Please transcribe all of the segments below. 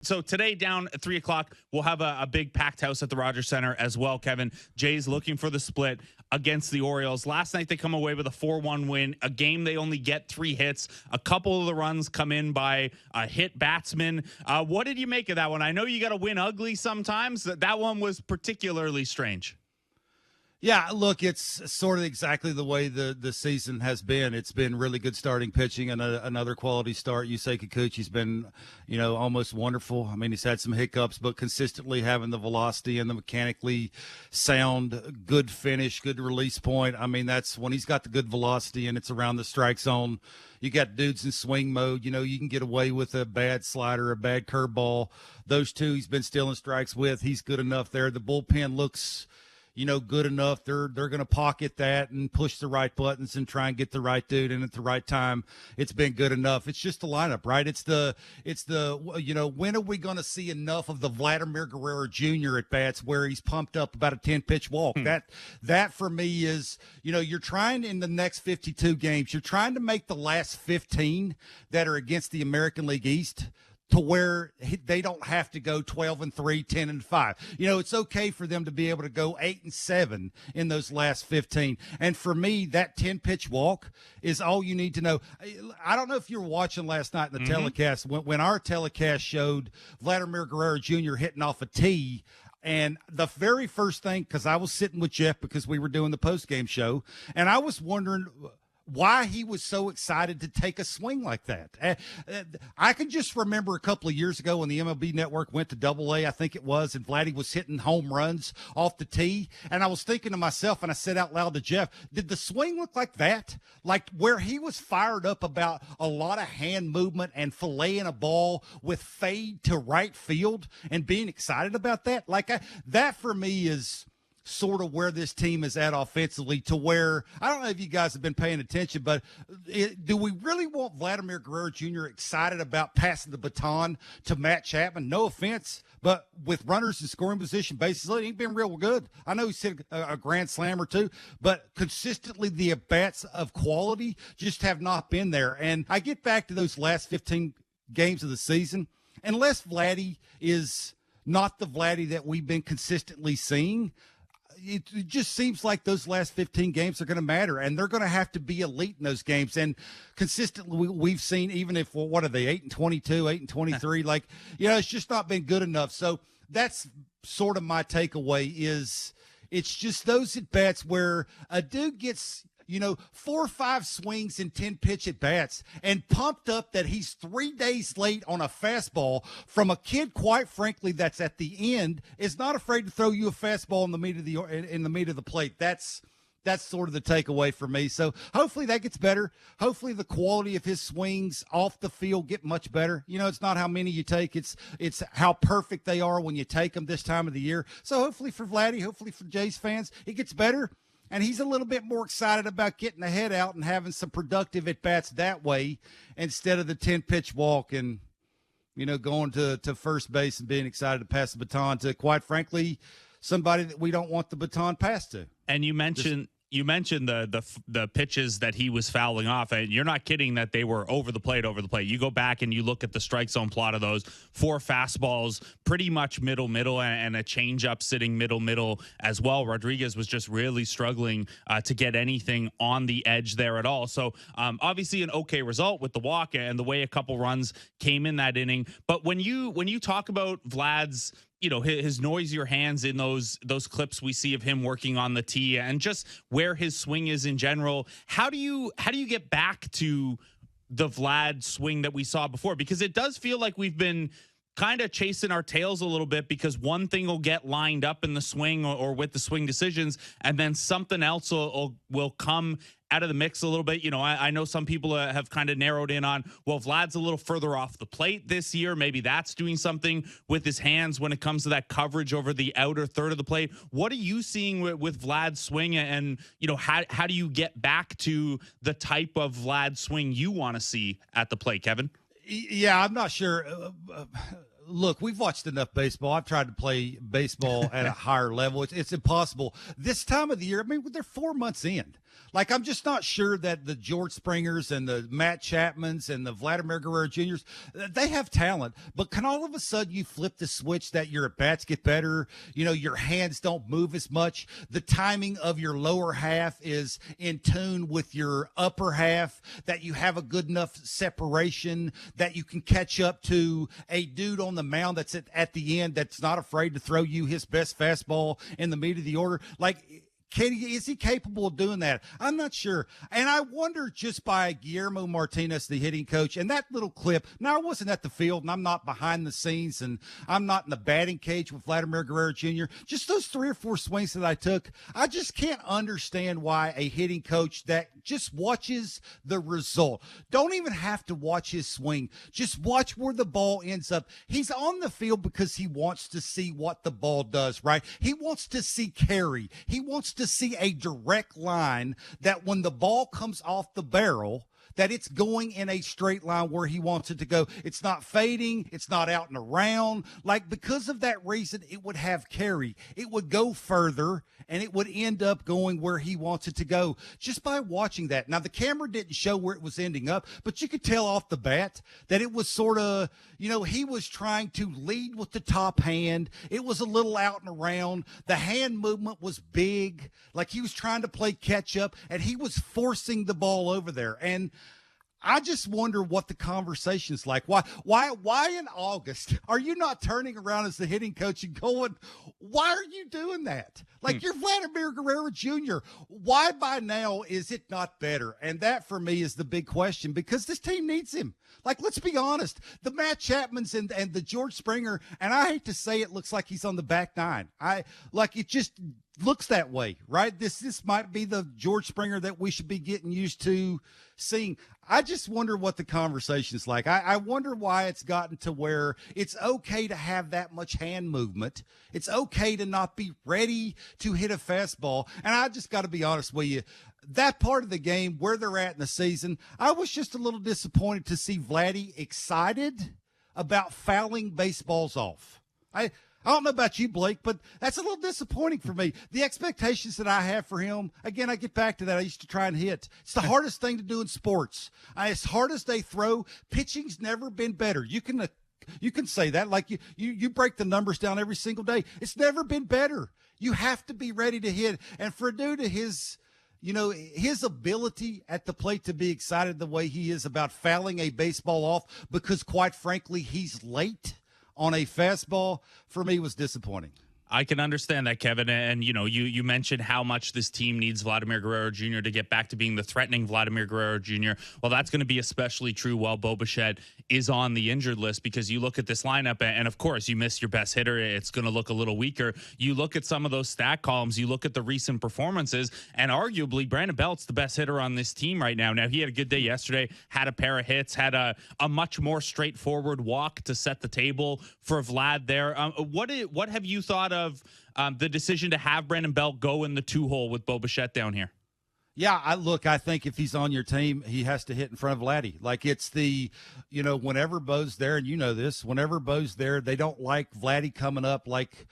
So today down at 3 o'clock, we'll have a big packed house at the Rogers Center as well, Kevin. Jay's looking for the split against the Orioles. Last night they come away with a 4-1 win, a game they only get 3 hits. A couple of the runs come in by a hit batsman. What did you make of that one? I know you got to win ugly sometimes. That one was particularly strange. Yeah, look, it's sort of exactly the way the season has been. It's been really good starting pitching and another quality start. Yusei Kikuchi's been, almost wonderful. I mean, he's had some hiccups, but consistently having the velocity and the mechanically sound, good finish, good release point. I mean, that's when he's got the good velocity and it's around the strike zone. You got dudes in swing mode. You can get away with a bad slider, a bad curveball. Those two he's been stealing strikes with. He's good enough there. The bullpen looks good enough. They're going to pocket that and push the right buttons and try and get the right dude in at the right time. It's been good enough. It's just the lineup, right? It's the when are we going to see enough of the Vladimir Guerrero Jr. at bats where he's pumped up about a 10-pitch walk? That for me is, you're trying in the next 52 games, you're trying to make the last 15 that are against the American League East to where they don't have to go 12-3, 10-5. It's okay for them to be able to go 8-7 in those last 15. And for me, that 10-pitch walk is all you need to know. I don't know if you were watching last night in the telecast when our telecast showed Vladimir Guerrero Jr. hitting off a tee. And the very first thing, because I was sitting with Jeff because we were doing the post-game show, and I was wondering why he was so excited to take a swing like that. I can just remember a couple of years ago when the MLB Network went to AA, I think it was, and Vladdy was hitting home runs off the tee. And I was thinking to myself, and I said out loud to Jeff, did the swing look like that? Like where he was fired up about a lot of hand movement and filleting a ball with fade to right field and being excited about that? That for me is sort of where this team is at offensively, to where I don't know if you guys have been paying attention, but do we really want Vladimir Guerrero Jr. excited about passing the baton to Matt Chapman? No offense, but with runners in scoring position, bases loaded, he's been real good. I know he's hit a grand slam or two, but consistently the at-bats of quality just have not been there. And I get back to those last 15 games of the season, unless Vladdy is not the Vladdy that we've been consistently seeing, it just seems like those last 15 games are going to matter, and they're going to have to be elite in those games. And consistently, we've seen, even if, what are they, 8-22, 8-23, it's just not been good enough. So that's sort of my takeaway is it's just those at-bats where a dude gets 4 or 5 swings in 10-pitch at-bats and pumped up that he's 3 days late on a fastball from a kid, quite frankly, that's at the end, is not afraid to throw you a fastball in the meat of the plate. That's sort of the takeaway for me. So hopefully that gets better. Hopefully the quality of his swings off the field get much better. It's not how many you take. It's how perfect they are when you take them this time of the year. So hopefully for Vladdy, hopefully for Jays fans, it gets better. And he's a little bit more excited about getting the head out and having some productive at-bats that way instead of the 10-pitch walk and, going to first base and being excited to pass the baton to, quite frankly, somebody that we don't want the baton passed to. And you mentioned the pitches that he was fouling off, and you're not kidding that they were over the plate. You go back and you look at the strike zone plot of those 4 fastballs, pretty much middle, and a changeup sitting middle as well. Rodriguez was just really struggling to get anything on the edge there at all. So obviously an okay result with the walk and the way a couple runs came in that inning. But when you talk about Vlad's his noisier hands in those clips we see of him working on the tee and just where his swing is in general, how do you get back to the Vlad swing that we saw before? Because it does feel like we've been kind of chasing our tails a little bit, because one thing will get lined up in the swing or with the swing decisions, and then something else will come out of the mix a little bit. I know some people have kind of narrowed in on, well, Vlad's a little further off the plate this year. Maybe that's doing something with his hands when it comes to that coverage over the outer third of the plate. What are you seeing with Vlad's swing, and how do you get back to the type of Vlad swing you want to see at the plate, Kevin? Yeah, I'm not sure. Look, we've watched enough baseball. I've tried to play baseball at a higher level. It's impossible. This time of the year, I mean, they're 4 months in. Like, I'm just not sure that the George Springers and the Matt Chapmans and the Vladimir Guerrero Juniors, they have talent. But can all of a sudden you flip the switch that your at-bats get better? You know, your hands don't move as much. The timing of your lower half is in tune with your upper half, that you have a good enough separation that you can catch up to a dude on the mound that's at the end that's not afraid to throw you his best fastball in the meat of the order. Like, is he capable of doing that? I'm not sure. And I wonder, just by Guillermo Martinez, the hitting coach, and that little clip. Now, I wasn't at the field, and I'm not behind the scenes, and I'm not in the batting cage with Vladimir Guerrero Jr. Just those 3 or 4 swings that I took, I just can't understand why a hitting coach that just watches the result, don't even have to watch his swing, just watch where the ball ends up. He's on the field because he wants to see what the ball does, right? He wants to see carry. He wants to see a direct line, that when the ball comes off the barrel, that it's going in a straight line where he wants it to go. It's not fading. It's not out and around. Like, because of that reason, it would have carry. It would go further, and it would end up going where he wants it to go just by watching that. Now, the camera didn't show where it was ending up, but you could tell off the bat that it was sort of, he was trying to lead with the top hand. It was a little out and around. The hand movement was big, like he was trying to play catch up, and he was forcing the ball over there. And I just wonder what the conversation's like. Why in August are you not turning around as the hitting coach and going, why are you doing that? Like, you're Vladimir Guerrero Jr. Why by now is it not better? And that, for me, is the big question, because this team needs him. Like, let's be honest. The Matt Chapmans and the George Springer, and I hate to say it, looks like he's on the back nine. It just looks that way, right? This might be the George Springer that we should be getting used to seeing. I just wonder what the conversation is like. I wonder why it's gotten to where it's okay to have that much hand movement. It's okay to not be ready to hit a fastball. And I just got to be honest with you, that part of the game, where they're at in the season, I was just a little disappointed to see Vladdy excited about fouling baseballs off. I don't know about you, Blake, but that's a little disappointing for me. The expectations that I have for him, again, I get back to that. I used to try and hit. It's the hardest thing to do in sports. As hard as they throw, pitching's never been better. You can say that, like you break the numbers down every single day. It's never been better. You have to be ready to hit. And for a dude to his ability at the plate to be excited the way he is about fouling a baseball off because, quite frankly, he's late on a fastball, for me, was disappointing. I can understand that, Kevin. And, you mentioned how much this team needs Vladimir Guerrero Jr. to get back to being the threatening Vladimir Guerrero Jr. Well, that's going to be especially true while Bo Bichette is on the injured list, because you look at this lineup and, of course, you miss your best hitter. It's going to look a little weaker. You look at some of those stat columns, you look at the recent performances, and arguably Brandon Belt's the best hitter on this team right now. Now, he had a good day yesterday, had a pair of hits, had a much more straightforward walk to set the table for Vlad there. What have you thought of the decision to have Brandon Belt go in the 2-hole with Bo Bichette down here? Yeah, I think if he's on your team, he has to hit in front of Vladdy. Like, it's whenever Bo's there, and whenever Bo's there, they don't like Vladdy coming up like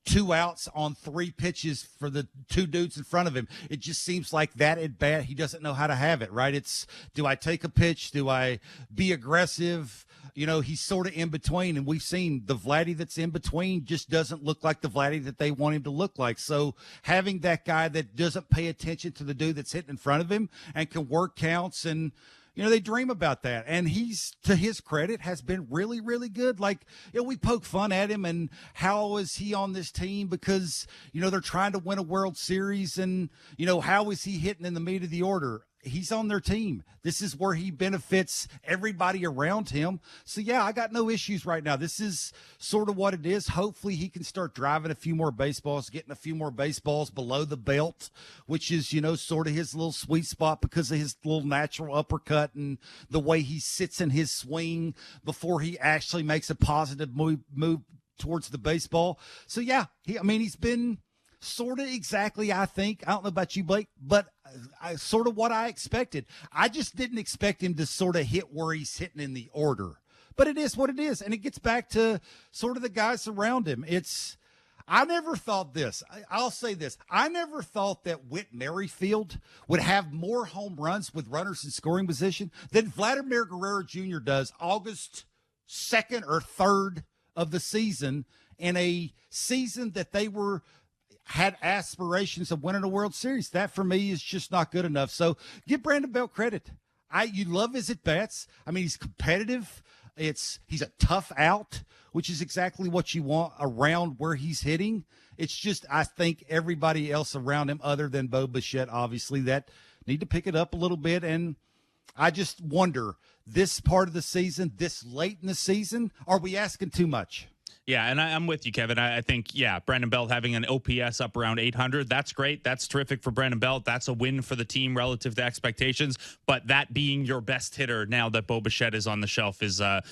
2 outs on 3 pitches for the 2 dudes in front of him. It just seems like that at bat, he doesn't know how to have it, right? It's, do I take a pitch? Do I be aggressive? He's sort of in between, and we've seen the Vladdy that's in between just doesn't look like the Vladdy that they want him to look like. So having that guy that doesn't pay attention to the dude that's hitting in front of him and can work counts, and they dream about that. And he's, to his credit, has been really, really good. Like, we poke fun at him and how is he on this team because, they're trying to win a World Series, and, how is he hitting in the meat of the order? He's on their team. This is where he benefits everybody around him. So, yeah, I got no issues right now. This is sort of what it is. Hopefully he can start driving a few more baseballs, getting a few more baseballs below the belt, which is, sort of his little sweet spot because of his little natural uppercut and the way he sits in his swing before he actually makes a positive move towards the baseball. So, yeah, he's been sort of exactly, I think. I don't know about you, Blake, but sort of what I expected. I just didn't expect him to sort of hit where he's hitting in the order. But it is what it is, and it gets back to sort of the guys around him. I never thought this. I'll say this. I never thought that Whit Merrifield would have more home runs with runners in scoring position than Vladimir Guerrero Jr. does August 2nd or 3rd of the season, in a season that they had aspirations of winning a World Series. That for me is just not good enough. So give Brandon Belt credit. You love his at-bats. I mean, he's competitive. He's a tough out, which is exactly what you want around where he's hitting. It's just, I think everybody else around him, other than Bo Bichette, obviously, that need to pick it up a little bit. And I just wonder, this part of the season, this late in the season, are we asking too much? Yeah, and I'm with you, Kevin. I think, Brandon Belt having an OPS up around 800, that's great. That's terrific for Brandon Belt. That's a win for the team relative to expectations. But that being your best hitter now that Bo Bichette is on the shelf is a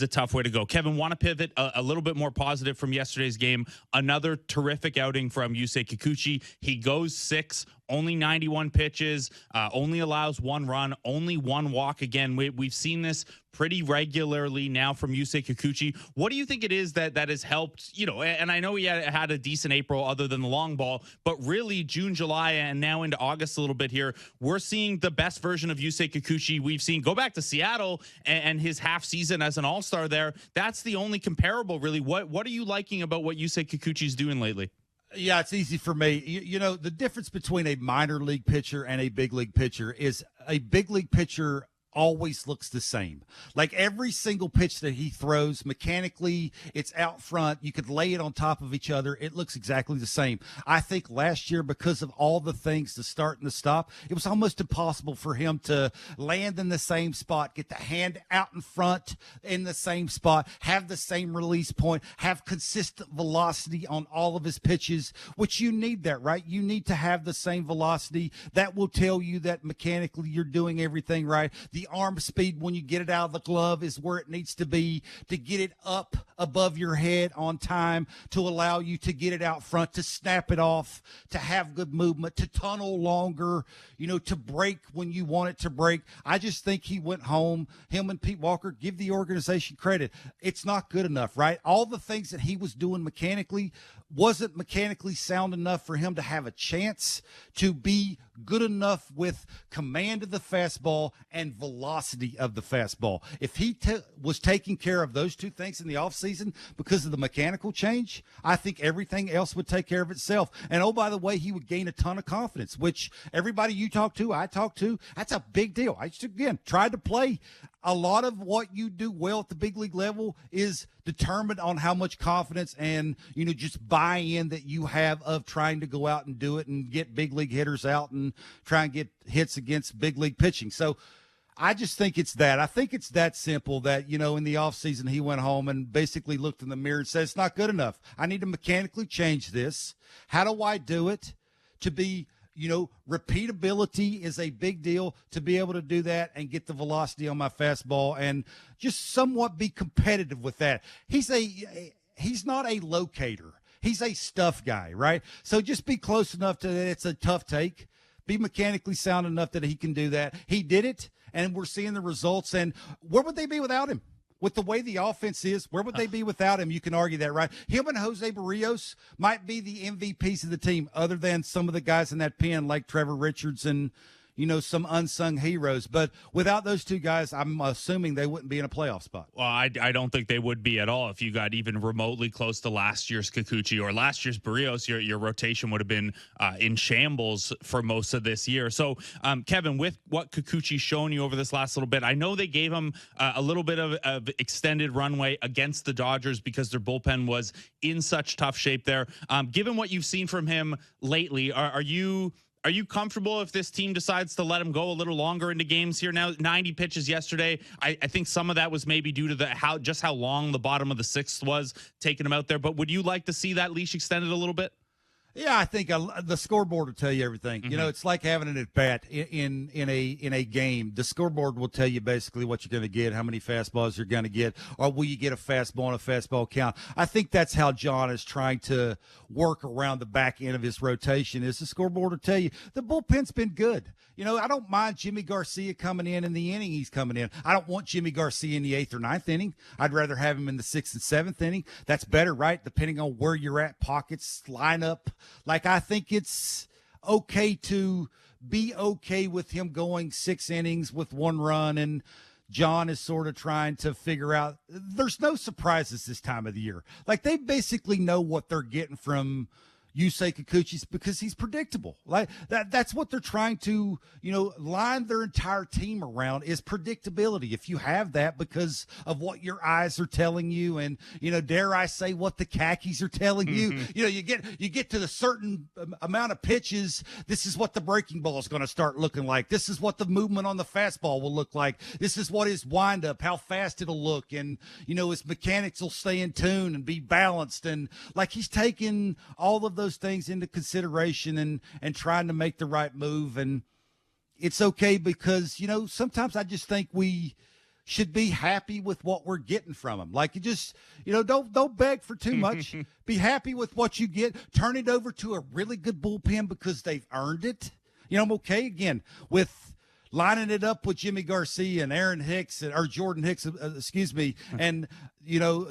tough way to go. Kevin, want to pivot a little bit more positive from yesterday's game. Another terrific outing from Yusei Kikuchi. He goes 6. Only 91 pitches, only allows 1 run, only 1 walk. Again, we've seen this pretty regularly now from Yusei Kikuchi. What do you think it is that has helped, and I know he had a decent April other than the long ball, but really June, July, and now into August a little bit here, we're seeing the best version of Yusei Kikuchi we've seen. Go back to Seattle and his half season as an all-star there. That's the only comparable, really. What are you liking about what Yusei Kikuchi's doing lately? Yeah, it's easy for me. The difference between a minor league pitcher and a big league pitcher is a big league pitcher always looks the same. Like every single pitch that he throws, mechanically, it's out front. You could lay it on top of each other. It looks exactly the same. I think last year, because of all the things, the start and the stop, it was almost impossible for him to land in the same spot, get the hand out in front in the same spot, have the same release point, have consistent velocity on all of his pitches, which you need that, right? You need to have the same velocity. That will tell you that mechanically you're doing everything right. The arm speed when you get it out of the glove is where it needs to be to get it up above your head on time, to allow you to get it out front, to snap it off, to have good movement, to tunnel longer, to break when you want it to break. I just think he went home. Him and Pete Walker, give the organization credit. It's not good enough, right? All the things that he was doing mechanically wasn't mechanically sound enough for him to have a chance to be good enough with command of the fastball and velocity of the fastball. If he was taking care of those two things in the offseason because of the mechanical change, I think everything else would take care of itself. And, oh, by the way, he would gain a ton of confidence, which everybody you talk to, I talk to, that's a big deal. I just, again, tried to play. A lot of what you do well at the big league level is determined on how much confidence and, just buy-in that you have of trying to go out and do it and get big league hitters out and try and get hits against big league pitching. So I just think it's that. I think it's that simple that, in the offseason he went home and basically looked in the mirror and said, it's not good enough. I need to mechanically change this. How do I do it to be repeatability is a big deal, to be able to do that and get the velocity on my fastball and just somewhat be competitive with that. He's not a locator. He's a stuff guy, right? So just be close enough to that it's a tough take. Be mechanically sound enough that he can do that. He did it, and we're seeing the results. And where would they be without him? With the way the offense is, where would they be without him? You can argue that, right? Him and Jose Barrios might be the MVPs of the team, other than some of the guys in that pen like Trevor Richards and, some unsung heroes. But without those two guys, I'm assuming they wouldn't be in a playoff spot. Well, I don't think they would be at all if you got even remotely close to last year's Kikuchi or last year's Barrios. Your rotation would have been in shambles for most of this year. So, Kevin, with what Kikuchi's shown you over this last little bit, I know they gave him a little bit of extended runway against the Dodgers because their bullpen was in such tough shape there. Given what you've seen from him lately, are you comfortable if this team decides to let him go a little longer into games here now? 90 pitches yesterday. I think some of that was maybe due to how long the bottom of the sixth was taking him out there. But would you like to see that leash extended a little bit? Yeah, I think the scoreboard will tell you everything. Mm-hmm. You know, it's like having an at bat in a game. The scoreboard will tell you basically what you're going to get, how many fastballs you're going to get, or will you get a fastball and a fastball count. I think that's how John is trying to work around the back end of his rotation. Is the scoreboard will tell you the bullpen's been good. You know, I don't mind Jimmy Garcia coming in the inning he's coming in. I don't want Jimmy Garcia in the 8th or 9th inning. I'd rather have him in the 6th and 7th inning. That's better, right? Depending on where you're at, pockets, lineup. Like, I think it's okay to be okay with him going 6 innings with 1 run, and John is sort of trying to figure out there's no surprises this time of the year. Like, they basically know what they're getting from Yusei Kikuchi because he's predictable. Like that's what they're trying to, line their entire team around is predictability. If you have that because of what your eyes are telling you and, dare I say what the khakis are telling you, you get to the certain amount of pitches. This is what the breaking ball is going to start looking like. This is what the movement on the fastball will look like. This is what his windup, how fast it'll look. And, his mechanics will stay in tune and be balanced. And like he's taking all of those things into consideration and trying to make the right move. And it's okay because, sometimes I just think we should be happy with what we're getting from him. Like you just, don't beg for too much. Be happy with what you get. Turn it over to a really good bullpen because they've earned it. I'm okay again with lining it up with Jimmy Garcia and Aaron Hicks or Jordan Hicks, and,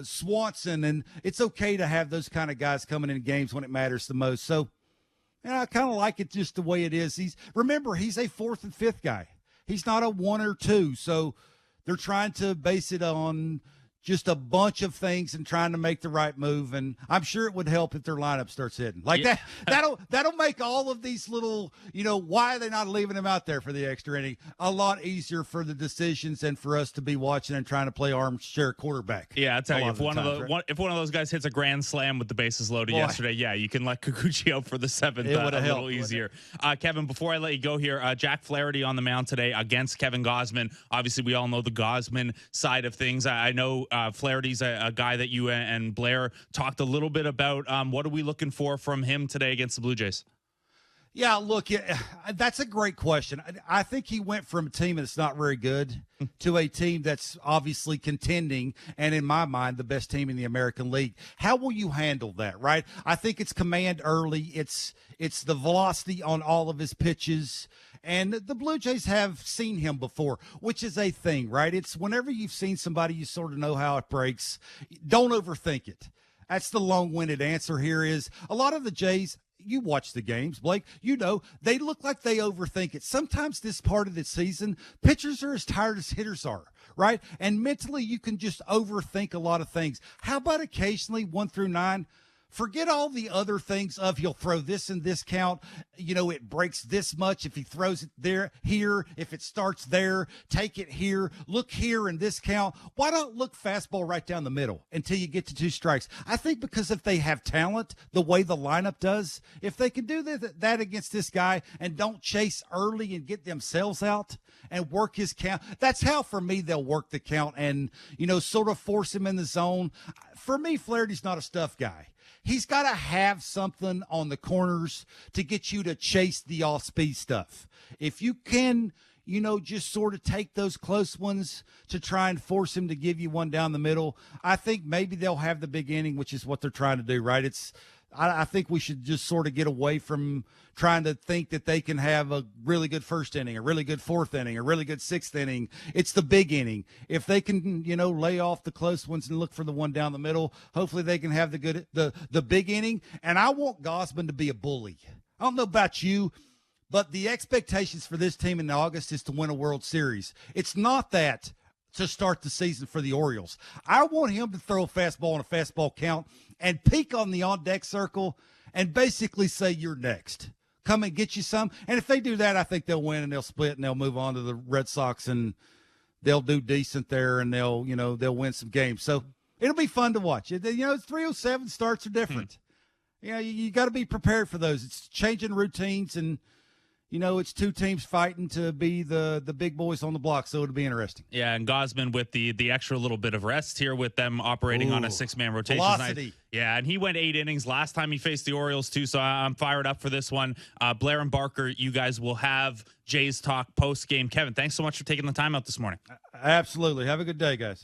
Swanson. And it's okay to have those kind of guys coming in games when it matters the most. So, I kind of like it just the way it is. He's a 4th and 5th guy. He's not a 1 or 2. So they're trying to base it on just a bunch of things and trying to make the right move. And I'm sure it would help if their lineup starts hitting like that. That'll make all of these little, why are they not leaving him out there for the extra inning a lot easier for the decisions and for us to be watching and trying to play armchair quarterback. Yeah, I'll tell you, if one of those guys hits a grand slam with the bases loaded yesterday, you can let Kikuchi out for the 7th a little easier. Kevin, before I let you go here, Jack Flaherty on the mound today against Kevin Gausman. Obviously, we all know the Gausman side of things. I know Flaherty's a guy that you and Blair talked a little bit about. What are we looking for from him today against the Blue Jays? Yeah, look, that's a great question. I think he went from a team that's not very good to a team that's obviously contending and, in my mind, the best team in the American League. How will you handle that, right? I think it's command early. It's the velocity on all of his pitches. And the Blue Jays have seen him before, which is a thing, right? It's whenever you've seen somebody, you sort of know how it breaks. Don't overthink it. That's the long-winded answer here is a lot of the Jays, you watch the games, Blake, they look like they overthink it. Sometimes this part of the season, pitchers are as tired as hitters are, right? And mentally, you can just overthink a lot of things. How about occasionally 1 through 9? Forget all the other things of he'll throw this in this count. It breaks this much if he throws it here, if it starts there, take it here, look here in this count. Why not look fastball right down the middle until you get to 2 strikes? I think because if they have talent, the way the lineup does, if they can do that against this guy and don't chase early and get themselves out and work his count, that's how, for me, they'll work the count and, sort of force him in the zone. For me, Flaherty's not a stuff guy. He's got to have something on the corners to get you to chase the off-speed stuff. If you can, just sort of take those close ones to try and force him to give you one down the middle, I think maybe they'll have the big inning, which is what they're trying to do, right? I think we should just sort of get away from trying to think that they can have a really good 1st inning, a really good 4th inning, a really good 6th inning. It's the big inning. If they can, lay off the close ones and look for the one down the middle, hopefully they can have the big inning. And I want Gausman to be a bully. I don't know about you, but the expectations for this team in August is to win a World Series. It's not that to start the season for the Orioles. I want him to throw a fastball on a fastball count and peek on the on-deck circle and basically say, you're next. Come and get you some. And if they do that, I think they'll win and they'll split and they'll move on to the Red Sox and they'll do decent there and they'll win some games. So it'll be fun to watch. 307 starts are different. You got to be prepared for those. It's changing routines and, it's two teams fighting to be the big boys on the block, so it'll be interesting. Yeah, and Gosman with the extra little bit of rest here with them operating on a 6-man rotation. Velocity. Yeah, and he went 8 innings last time he faced the Orioles too, so I'm fired up for this one. Blair and Barker, you guys will have Jays Talk post-game. Kevin, thanks so much for taking the time out this morning. Absolutely. Have a good day, guys.